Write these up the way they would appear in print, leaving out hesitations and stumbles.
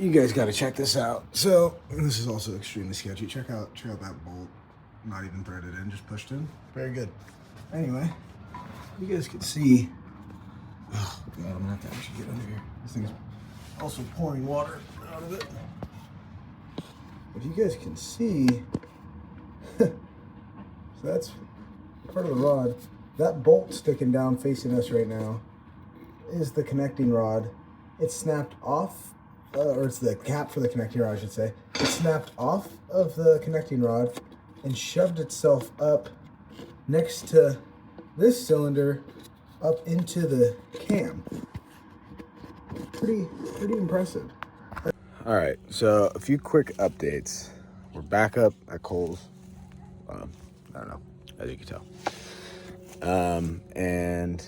you guys got to check this out. So this is also extremely sketchy. Check out that bolt, not even threaded in, just pushed in. Very good. Anyway, you guys can see. Oh god, I'm gonna have to actually get under here. This thing is also pouring water out of it. If you guys can see, so that's part of the rod. That bolt sticking down facing us right now is the connecting rod. It's snapped off, or it's the cap for the connecting rod, I should say. It snapped off of the connecting rod and shoved itself up next to this cylinder up into the cam. Pretty impressive. All right, so a few quick updates. We're back up at Kohl's. I don't know, as you can tell. And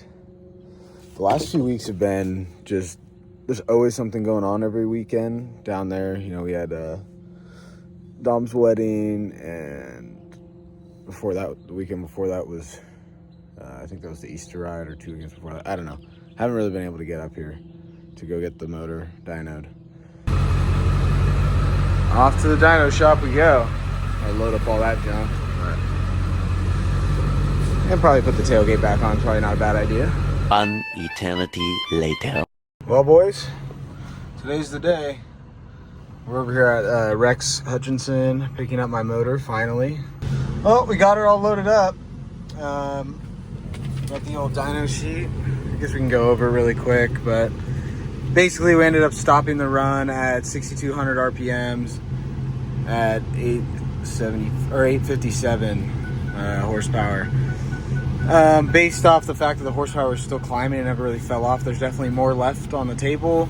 the last few weeks have been just, there's always something going on every weekend down there. You know, we had Dom's wedding, and before that, the weekend before that was, I think that was the Easter ride, or 2 weekends before that. I don't know. Haven't really been able to get up here to go get the motor dynoed. Off to the dyno shop we go. I load up all that junk. And probably put the tailgate back on. Probably not a bad idea. One eternity later. Well, boys, today's the day. We're over here at Rex Hutchinson picking up my motor finally. Well, we got her all loaded up. Got the old dyno sheet. I guess we can go over really quick, but basically we ended up stopping the run at 6,200 RPMs at 857 horsepower. Based off the fact that the horsepower was still climbing and never really fell off, there's definitely more left on the table.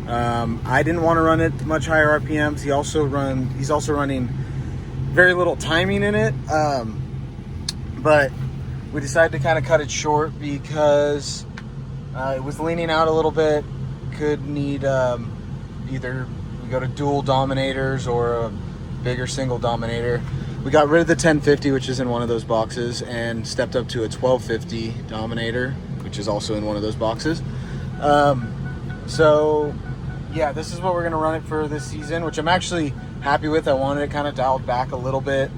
I didn't want to run it much higher RPMs. He's also running very little timing in it, but we decided to kind of cut it short because it was leaning out a little bit. Could need either we go to dual dominators or a bigger single dominator. We got rid of the 1050, which is in one of those boxes, and stepped up to a 1250 dominator, which is also in one of those boxes. So yeah, this is what we're gonna run it for this season, which I'm actually happy with. I wanted it kind of dialed back a little bit.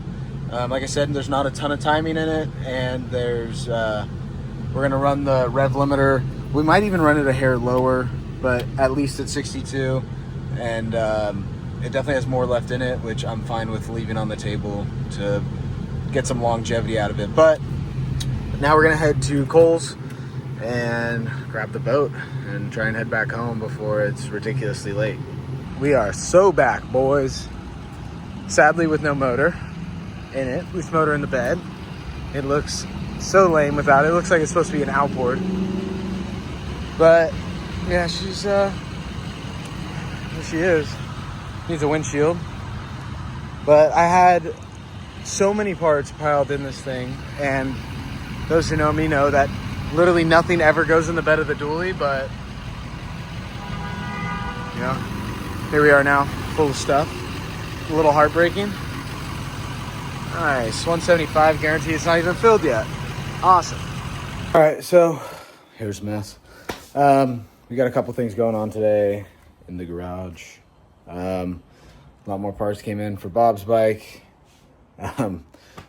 Like I said, there's not a ton of timing in it, and there's we're gonna run the rev limiter. We might even run it a hair lower, but at least at 62, and it definitely has more left in it, which I'm fine with leaving on the table to get some longevity out of it. But now we're gonna head to Kohl's and grab the boat and try and head back home before it's ridiculously late. We are so back, boys. Sadly with no motor in it, loose motor in the bed. It looks so lame without it. It looks like it's supposed to be an outboard. But yeah, she's there she is. Needs a windshield. But I had so many parts piled in this thing, and those who know me know that literally nothing ever goes in the bed of the dually, but you know, here we are now, full of stuff. A little heartbreaking. Nice, 175 guarantee. It's not even filled yet. Awesome. All right, so here's a mess. We got a couple things going on today in the garage. A lot more parts came in for Bob's bike.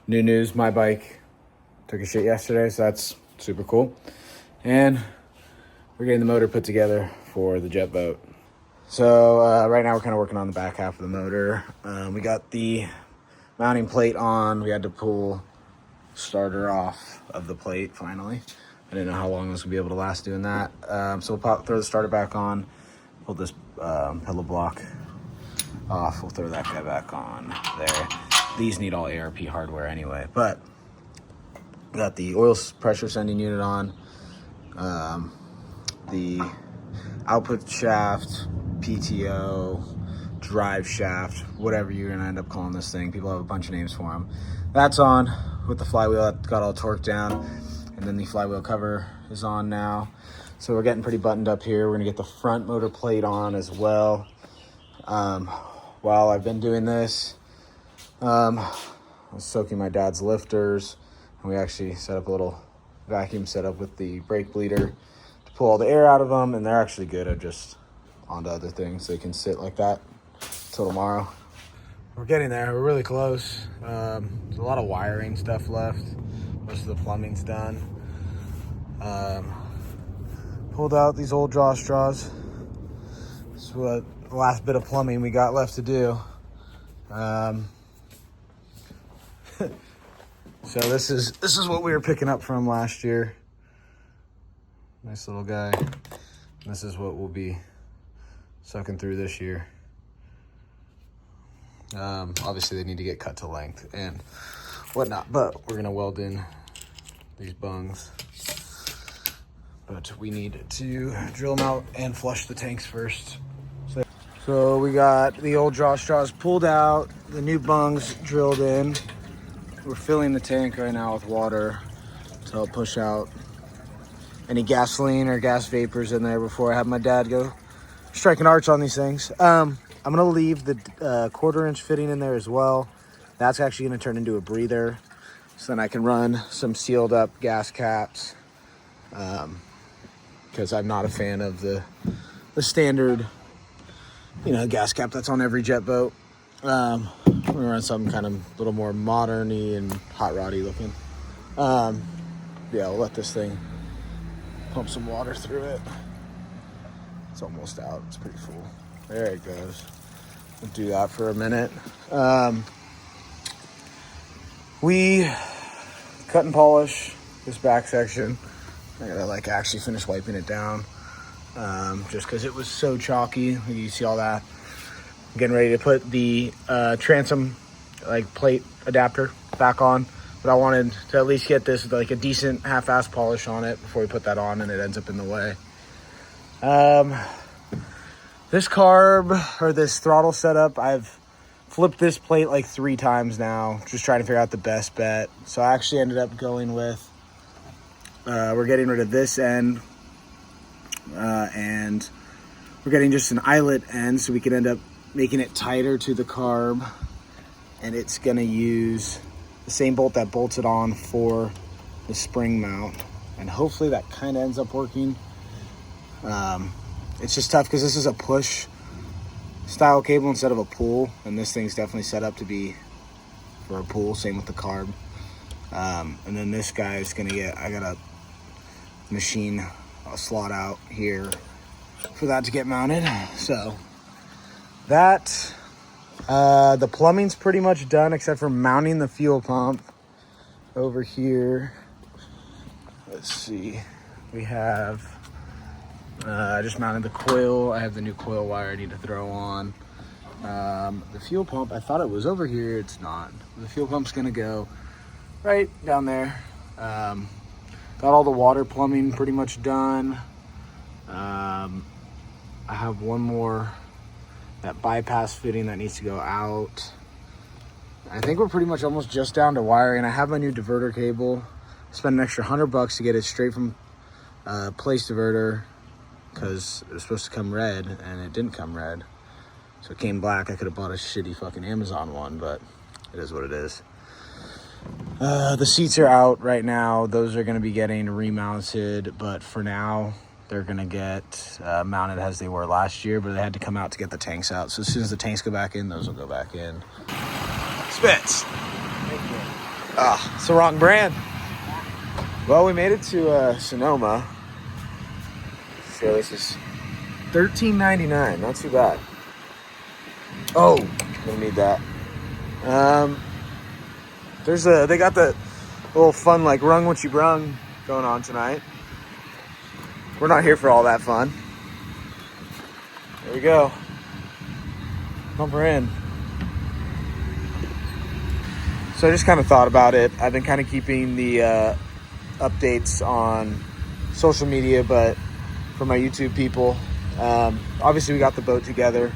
New news, my bike took a shit yesterday, so that's super cool. And we're getting the motor put together for the Jetboat. So right now we're kind of working on the back half of the motor. We got the mounting plate on. We had to pull starter off of the plate finally. I didn't know how long I was gonna be able to last doing that. So we'll throw the starter back on, pull this pedal block off. We'll throw that guy back on there. These need all ARP hardware anyway, but got the oil pressure sending unit on, the output shaft, PTO, drive shaft, whatever you're gonna end up calling this thing. People have a bunch of names for them. That's on with the flywheel. That got all torqued down, and then the flywheel cover is on now. So we're getting pretty buttoned up here. We're gonna get the front motor plate on as well. While I've been doing this, I was soaking my dad's lifters, and we actually set up a little vacuum setup with the brake bleeder to pull all the air out of them, and they're actually good at just onto other things. They can sit like that till tomorrow. We're getting there. We're really close. There's a lot of wiring stuff left. Most of the plumbing's done. Pulled out these old draw straws. This is what the last bit of plumbing we got left to do. So this is what we were picking up from last year. Nice little guy. This is what we'll be sucking through this year. Obviously they need to get cut to length and whatnot, but we're gonna weld in these bungs. But we need to drill them out and flush the tanks first. So we got the old draw straws pulled out, the new bungs drilled in. We're filling the tank right now with water to help push out any gasoline or gas vapors in there before I have my dad go strike an arch on these things. I'm gonna leave the 1/4-inch fitting in there as well. That's actually gonna turn into a breather, so then I can run some sealed up gas caps, because I'm not a fan of the standard, gas cap that's on every jet boat. We're gonna run something kind of a little more modern-y and hot roddy looking. Yeah, we'll let this thing pump some water through it. It's almost out. It's pretty full. There it goes. We'll do that for a minute. We cut and polish this back section. I gotta actually finish wiping it down, just because it was so chalky. You see all that. I'm getting ready to put the transom plate adapter back on, but I wanted to at least get this with a decent half-ass polish on it before we put that on and it ends up in the way. This carb or this throttle setup, I've flipped this plate 3 times now, just trying to figure out the best bet. So I actually ended up going with, we're getting rid of this end, and we're getting just an eyelet end, so we can end up making it tighter to the carb, and it's gonna use the same bolt that bolts it on for the spring mount, and hopefully that kind of ends up working. It's just tough because this is a push style cable instead of a pull, and this thing's definitely set up to be for a pull. Same with the carb. And then this guy is gonna I got a machine, a slot out here for that to get mounted. So that, the plumbing's pretty much done except for mounting the fuel pump over here. Let's see, we have, I just mounted the coil. I have the new coil wire I need to throw on. The fuel pump, I thought it was over here. It's not. The fuel pump's gonna go right down there. Got all the water plumbing pretty much done. I have one more, that bypass fitting that needs to go out. I think we're pretty much almost just down to wiring. I have my new diverter cable. Spent an extra $100 to get it straight from place diverter, because it was supposed to come red and it didn't come red, so it came black. I could have bought a shitty fucking Amazon one, but it is what it is. The seats are out right now. Those are going to be getting remounted, but for now they're going to get mounted as they were last year, but they had to come out to get the tanks out. So as soon as the tanks go back in, those will go back in. Spitz. Thank you. Ah, it's the wrong brand. Well, we made it to Sonoma. So this is $13.99, not too bad. Oh, gonna need that. They got the little fun rung what you brung going on tonight. We're not here for all that fun. There we go. Pump her in. So I just kind of thought about it. I've been kind of keeping the updates on social media, but for my YouTube people, obviously we got the boat together.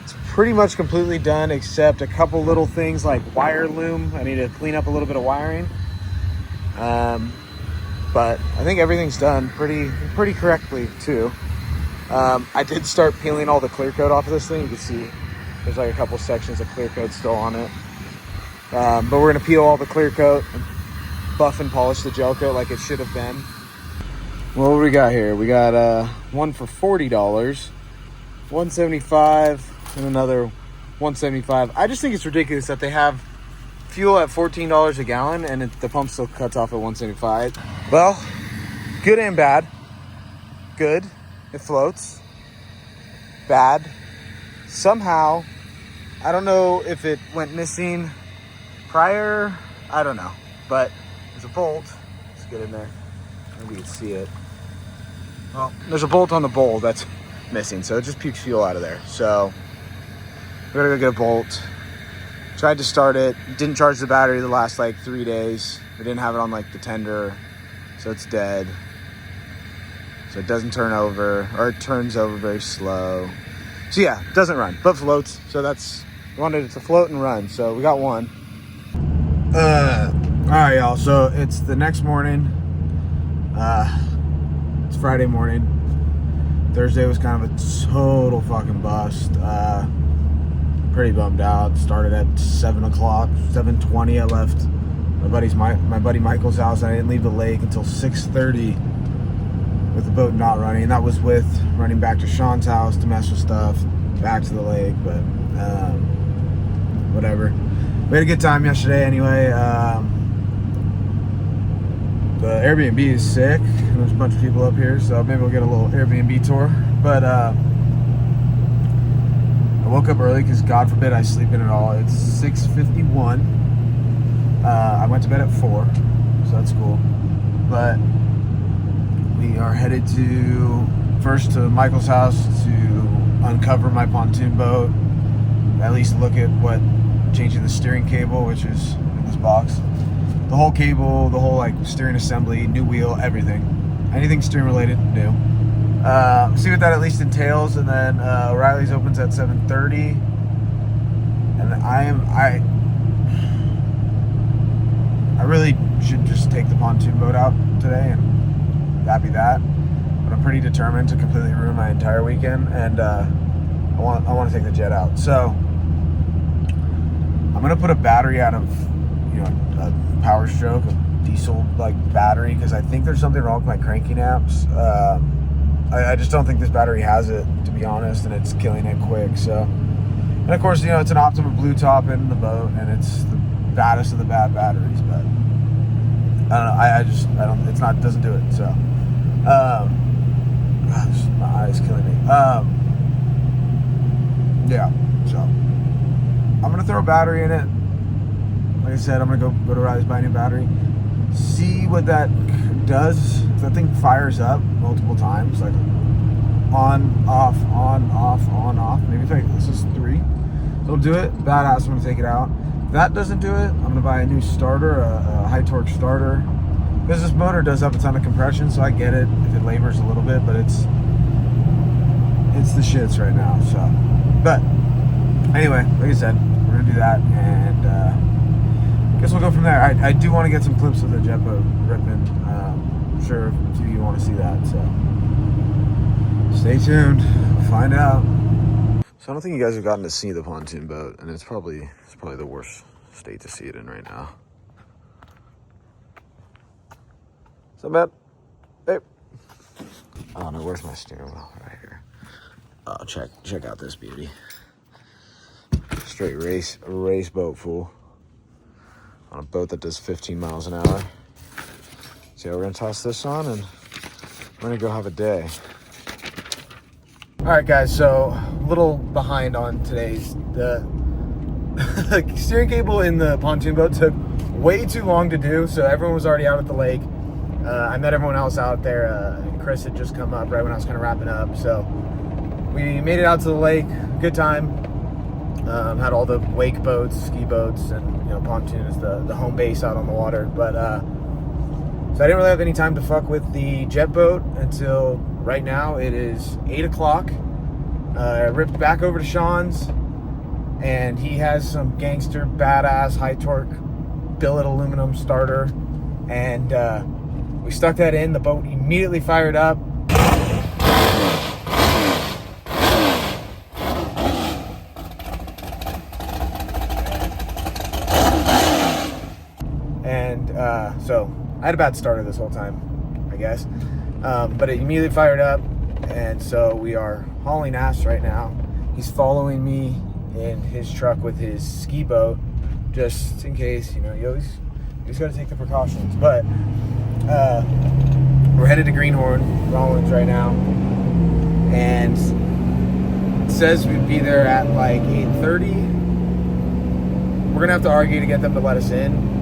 It's pretty much completely done except a couple little things like wire loom. I need to clean up a little bit of wiring, but I think everything's done pretty correctly too. I did start peeling all the clear coat off of this thing. You can see there's a couple sections of clear coat still on it, but we're gonna peel all the clear coat, buff and polish the gel coat like it should have been. What do we got here? We got one for $40, 175 and another 175. I just think it's ridiculous that they have fuel at $14 a gallon and the pump still cuts off at 175. Well, good and bad. Good, it floats. Bad, somehow, I don't know if it went missing prior, I don't know, but there's a bolt. Let's get in there, maybe you can see it. Well, there's a bolt on the bowl that's missing, so it just pukes fuel out of there. So we gotta go get a bolt. Tried to start it, didn't charge the battery the last like 3 days. We didn't have it on like the tender, so it's dead. So it doesn't turn over, or it turns over very slow. So yeah, it doesn't run, but floats. So we wanted it to float and run, so we got one. All right, y'all, so it's the next morning. It's Friday morning. Thursday was kind of a total fucking bust. Pretty bummed out. Started at 7 o'clock, 7:20. I left my buddy Michael's house. I didn't leave the lake until 6:30 with the boat not running. That was with running back to Sean's house to mess with stuff, back to the lake, but whatever. We had a good time yesterday anyway. The Airbnb is sick. There's a bunch of people up here, so maybe we'll get a little Airbnb tour. But I woke up early because God forbid I sleep in at all. It's 6:51. I went to bed at 4, so that's cool. But we are headed first to Michael's house to uncover my pontoon boat. At least look at changing the steering cable, which is in this box. The whole cable, the whole like steering assembly, new wheel, everything. Anything steering related, new. See what that at least entails, and then O'Reilly's opens at 7:30. And I really should just take the pontoon boat out today, and that be that. But I'm pretty determined to completely ruin my entire weekend, and I want to take the jet out. So I'm gonna put a battery out of a Power Stroke, a diesel like battery, because I think there's something wrong with my cranking apps. I just don't think this battery has it, to be honest, and it's killing it quick. So, and of course, it's an Optima Blue Top in the boat, and it's the baddest of the bad batteries. But I don't know. It doesn't do it. So, my eyes killing me. Yeah. So I'm gonna throw a battery in it. Like I said, I'm gonna go to Riley's, buy a new battery, see what that does. That thing fires up multiple times, like on, off, on, off, on, off. Maybe this is 3. It'll do it. Badass. I'm gonna take it out. If that doesn't do it, I'm gonna buy a new starter, a high torque starter, because this motor does have a ton of compression. So I get it if it labors a little bit, but it's the shits right now. So, but anyway, like I said, we're gonna do that, and I guess we'll go from there. I do want to get some clips of the Jetboat ripping. I'm sure a few of you want to see that, so stay tuned. We'll find out. So I don't think you guys have gotten to see the pontoon boat, and it's probably the worst state to see it in right now. So bad. Hey. Oh no, where's my steering wheel? Right here. Oh, check out this beauty. Straight race boat, fool. On a boat that does 15 miles an hour. So yeah, we're gonna toss this on and we're gonna go have a day. All right, guys, so a little behind on today's. The steering cable in the pontoon boat took way too long to do, so everyone was already out at the lake. I met everyone else out there, and Chris had just come up right when I was kind of wrapping up. So we made it out to the lake, good time. Had all the wake boats, ski boats, and pontoon is the home base out on the water. But so I didn't really have any time to fuck with the jet boat until right now. It is 8 o'clock. I ripped back over to Sean's, and he has some gangster badass high torque billet aluminum starter, and we stuck that in. The boat immediately fired up. And so I had a bad starter this whole time, I guess. But it immediately fired up, and so we are hauling ass right now. He's following me in his truck with his ski boat, just in case, you know, you always got to take the precautions. But we're headed to Greenhorn, Rollins right now, and it says we'd be there at like 8:30. We're gonna have to argue to get them to let us in.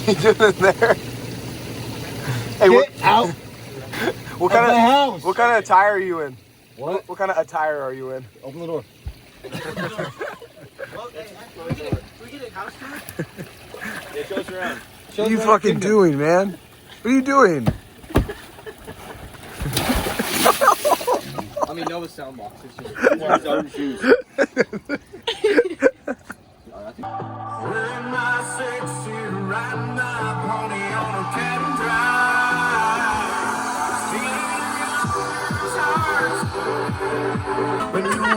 You doing there? Hey, Get out what of the house. What kind of attire are you in? What? What kind of attire are you in? Open the door. Well, hey, can we get a house tour? Yeah, show us around. What are you fucking doing, man? What are you doing? I mean, no sound box. It's just wearing his own shoes. When you were 8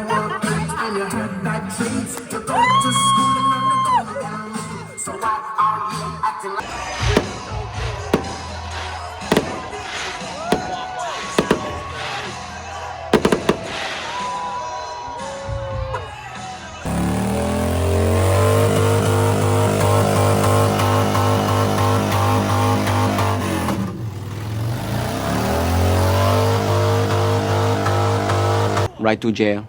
and you had that dreams to go to school and learn to go. So why are you acting like... Right to jail.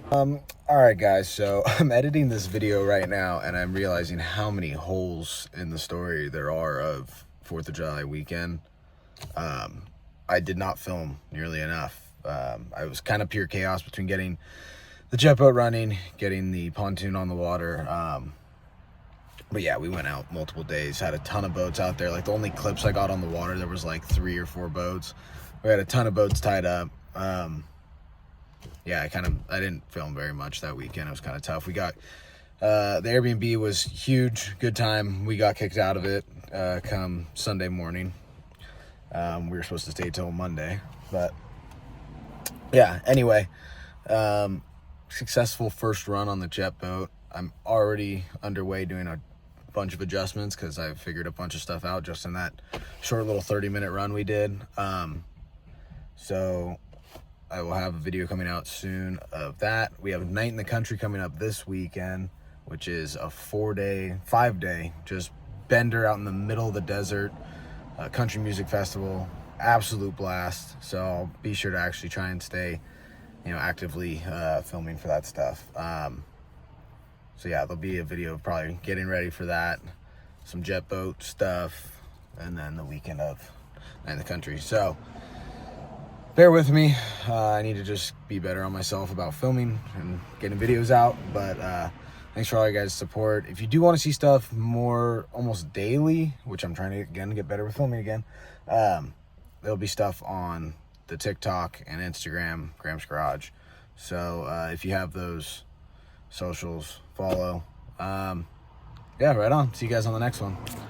Alright guys, so I'm editing this video right now and I'm realizing how many holes in the story there are of 4th of July weekend. I did not film nearly enough. I was kind of pure chaos between getting the jet boat running, getting the pontoon on the water. But yeah, we went out multiple days, had a ton of boats out there. Like the only clips I got on the water, there was like 3 or 4 boats. We had a ton of boats tied up. Yeah, I didn't film very much that weekend. It was kind of tough. We got, the Airbnb was huge, good time. We got kicked out of it, come Sunday morning. We were supposed to stay till Monday, but yeah, anyway, successful first run on the jet boat. I'm already underway doing a bunch of adjustments because I figured a bunch of stuff out just in that short little 30-minute run we did. So I will have a video coming out soon of that. We have Night in the Country coming up this weekend, which is a 5-day, just bender out in the middle of the desert, country music festival, absolute blast. So I'll be sure to actually try and stay, you know, actively filming for that stuff. So yeah, there'll be a video of probably getting ready for that, some jet boat stuff, and then the weekend of Night in the Country. So bear with me. I need to just be better on myself about filming and getting videos out. But thanks for all you guys' support. If you do want to see stuff more almost daily, which I'm trying to again get better with filming again, there'll be stuff on the TikTok and Instagram, Graham's Garage. So if you have those socials, follow. Yeah, right on. See you guys on the next one.